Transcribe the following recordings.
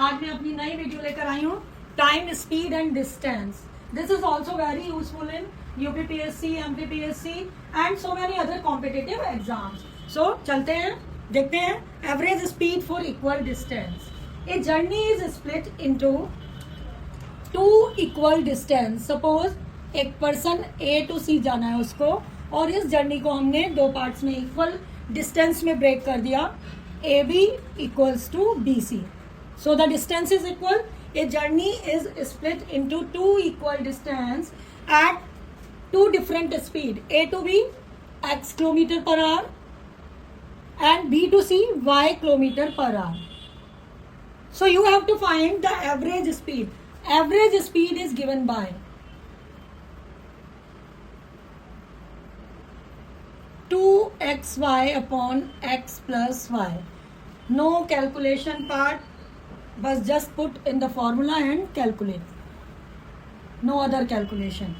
आज मैं अपनी नई वीडियो लेकर आई हूँ, time, speed and distance. This is also very useful in UPPSC, MPPSC and so many other competitive exams. So चलते हैं, देखते हैं. Average speed for equal distance. A journey is split into two equal distance. Suppose एक person A to C जाना है उसको, और इस जर्नी को हमने दो पार्ट्स में इक्वल डिस्टेंस में ब्रेक कर दिया. A B equals to B C. So the distance is equal. A journey is split into two equal distance at two different speed. A to B x kilometer per hour and B to C y kilometer per hour. So you have to find the average speed. Average speed is given by 2xy upon x plus y. No calculation part. बस just put in the formula and calculate. No other calculation.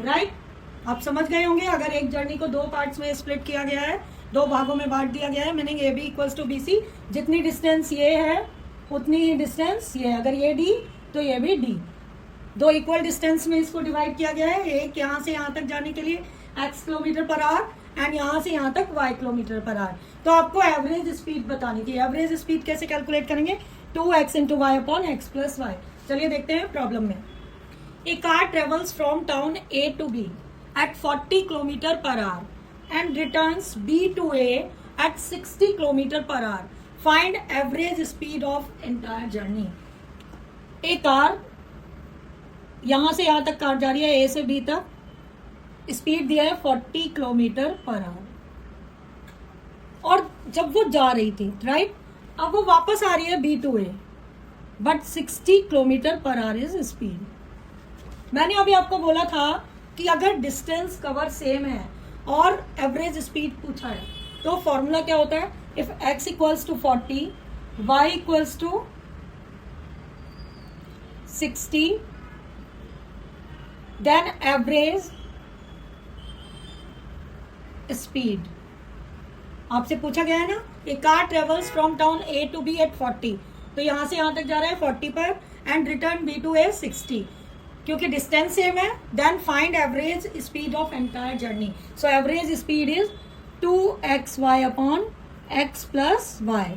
Right, आप समझ गए होंगे. अगर एक journey को दो parts में स्प्लिट किया गया है, दो भागों में बांट दिया गया है, meaning A B equals to B C. जितनी डिस्टेंस ये है उतनी ही डिस्टेंस ये है. अगर ये डी तो ये भी डी. दो इक्वल डिस्टेंस में इसको डिवाइड किया गया है. एक यहाँ से यहाँ तक जाने के लिए x kilometre per hour and यहाँ से यहाँ तक y किलोमीटर पर आवर. तो आपको एवरेज स्पीड बतानी थी. एवरेज स्पीड कैसे कैलकुलेट करेंगे? 2x into Y upon X plus Y. चलिए देखते हैं प्रॉब्लम में. A car travels from town A to B at 40 kilometre per hour and returns B to A at 60 kilometre per hour. Find average speed of entire journey. A car यहां से यहां तक car जा रही है, ए से B तक. Speed दिया है 40 किलोमीटर पर आवर. और जब वो जा रही थी, राइट, अब वो वापस आ रही है B to A, but 60 kilometre per hour is speed. मैंने अभी आपको बोला था कि अगर डिस्टेंस कवर सेम है और एवरेज स्पीड पूछा है तो फॉर्मूला क्या होता है? If x equals to 40, y equals to 60, then average speed. आपसे पूछा गया है ना, a car travels from town A to B at 40. तो यहां से यहां तक जा रहा है 40 पर and return B to A 60. क्योंकि डिस्टेंस सेम है, then find average speed of entire journey. So average speed is 2xy upon x plus y.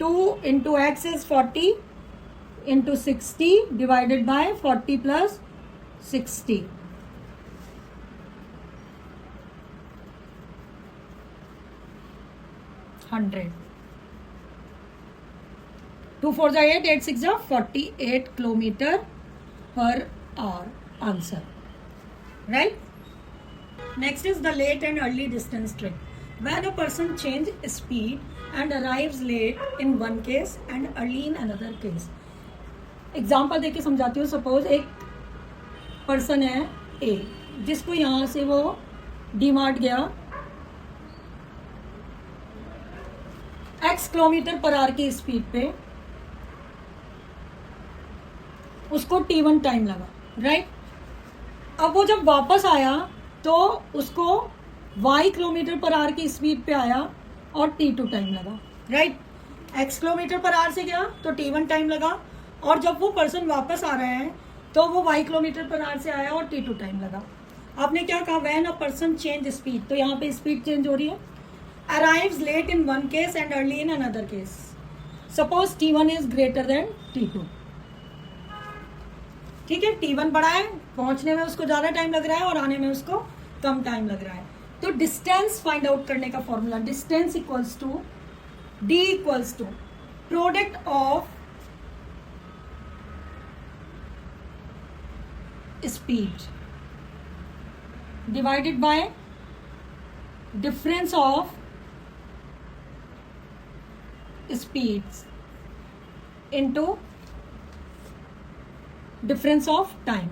2 into x is 40 into 60 divided by 40 plus 60. 100. 2 4 जा 8, 8 6 जा 48 kilometre per hour. Answer right. Next is the late and early distance trick. When a person change speed and arrives late in one case and early in another case. Example देके समझाती हूँ. Suppose एक person है ए, जिसको यहाँ से वो D mart गया x किलोमीटर पर आवर की स्पीड पे, उसको t1 टाइम लगा, राइट. अब वो जब वापस आया तो उसको y किलोमीटर पर आवर की स्पीड पे आया और t2 टाइम लगा, right. x kilometre per hour से गया तो t1 टाइम लगा, और जब वो पर्सन वापस आ रहा है तो वो y किलोमीटर पर आवर से आया और t2 टाइम लगा. आपने क्या कहा? When a person change speed. तो यहाँ पे स्पीड चेंज हो रही है. arrives late in one case and early in another case. Suppose T1 is greater than T2. ठीक है, T1 बड़ा है, पहुंचने में उसको ज्यादा टाइम लग रहा है और आने में उसको कम टाइम लग रहा है. तो डिस्टेंस फाइंड आउट करने का formula, distance equals to D equals to product of speed divided by difference of speeds into difference of time.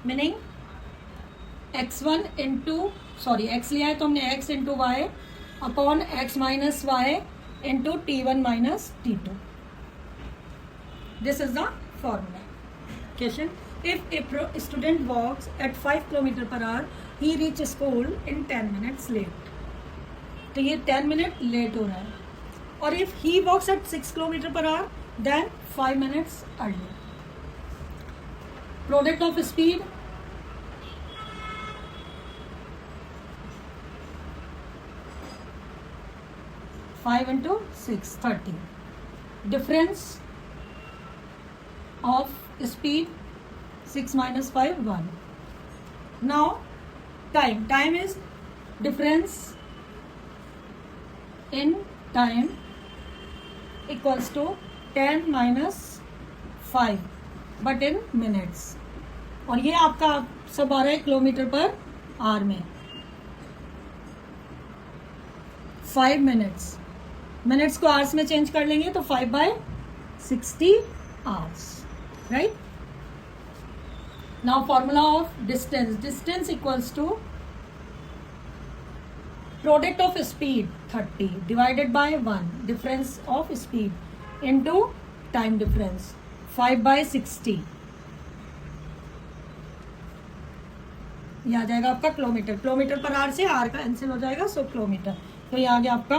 Meaning x1 into x लिया है तो हमने x into y upon x minus y into t1 minus t2. This is the formula. Question: if a student walks at 5 km per hour he reach school in 10 minutes late, तो ये 10 minute late हो रहा है. और if he walks at 6 kilometre per hour then 5 minutes early. Product of speed, five into 6 30. Difference of speed 6 minus 5 1. Now time is difference in time equals to 10 minus 5 but in minutes. और ये आपका सब आ रहा है kilometre per our में. 5 minutes, minutes को hours में change कर लेंगे तो 5/60 hours, right. Now formula of distance, distance equals to product of speed 30 divided by 1 difference of speed into time difference 5/60. ये आ जाएगा आपका किलोमीटर. किलोमीटर पर आवर से आर का कैंसिल हो जाएगा, सो किलोमीटर. तो ये आ गया आपका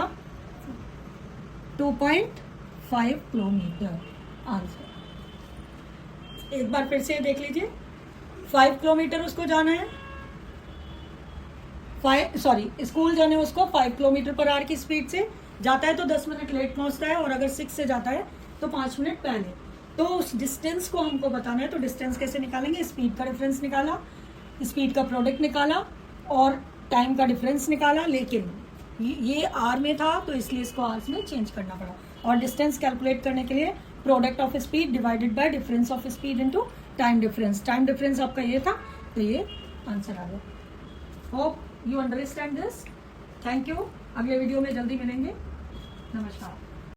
2.5 किलोमीटर आंसर. एक बार फिर से देख लीजिए. 5 किलोमीटर उसको जाना है, स्कूल जाने उसको 5 किलोमीटर पर आवर की स्पीड से जाता है तो 10 मिनट लेट पहुंचता है, और अगर 6 से जाता है तो 5 मिनट पहले. तो उस डिस्टेंस को हमको बताना है. तो डिस्टेंस कैसे निकालेंगे? स्पीड का डिफरेंस निकाला, स्पीड का प्रोडक्ट निकाला और टाइम का डिफरेंस निकाला. लेकिन ये आर में था तो इसलिए इसको आवर्स में चेंज करना पड़ा. और डिस्टेंस कैलकुलेट करने के लिए product of speed divided by difference of speed into time difference. Time difference आपका ये था, तो ये आंसर आ गया. Hope you understand this. Thank you. अगले वीडियो में जल्दी मिलेंगे. नमस्कार.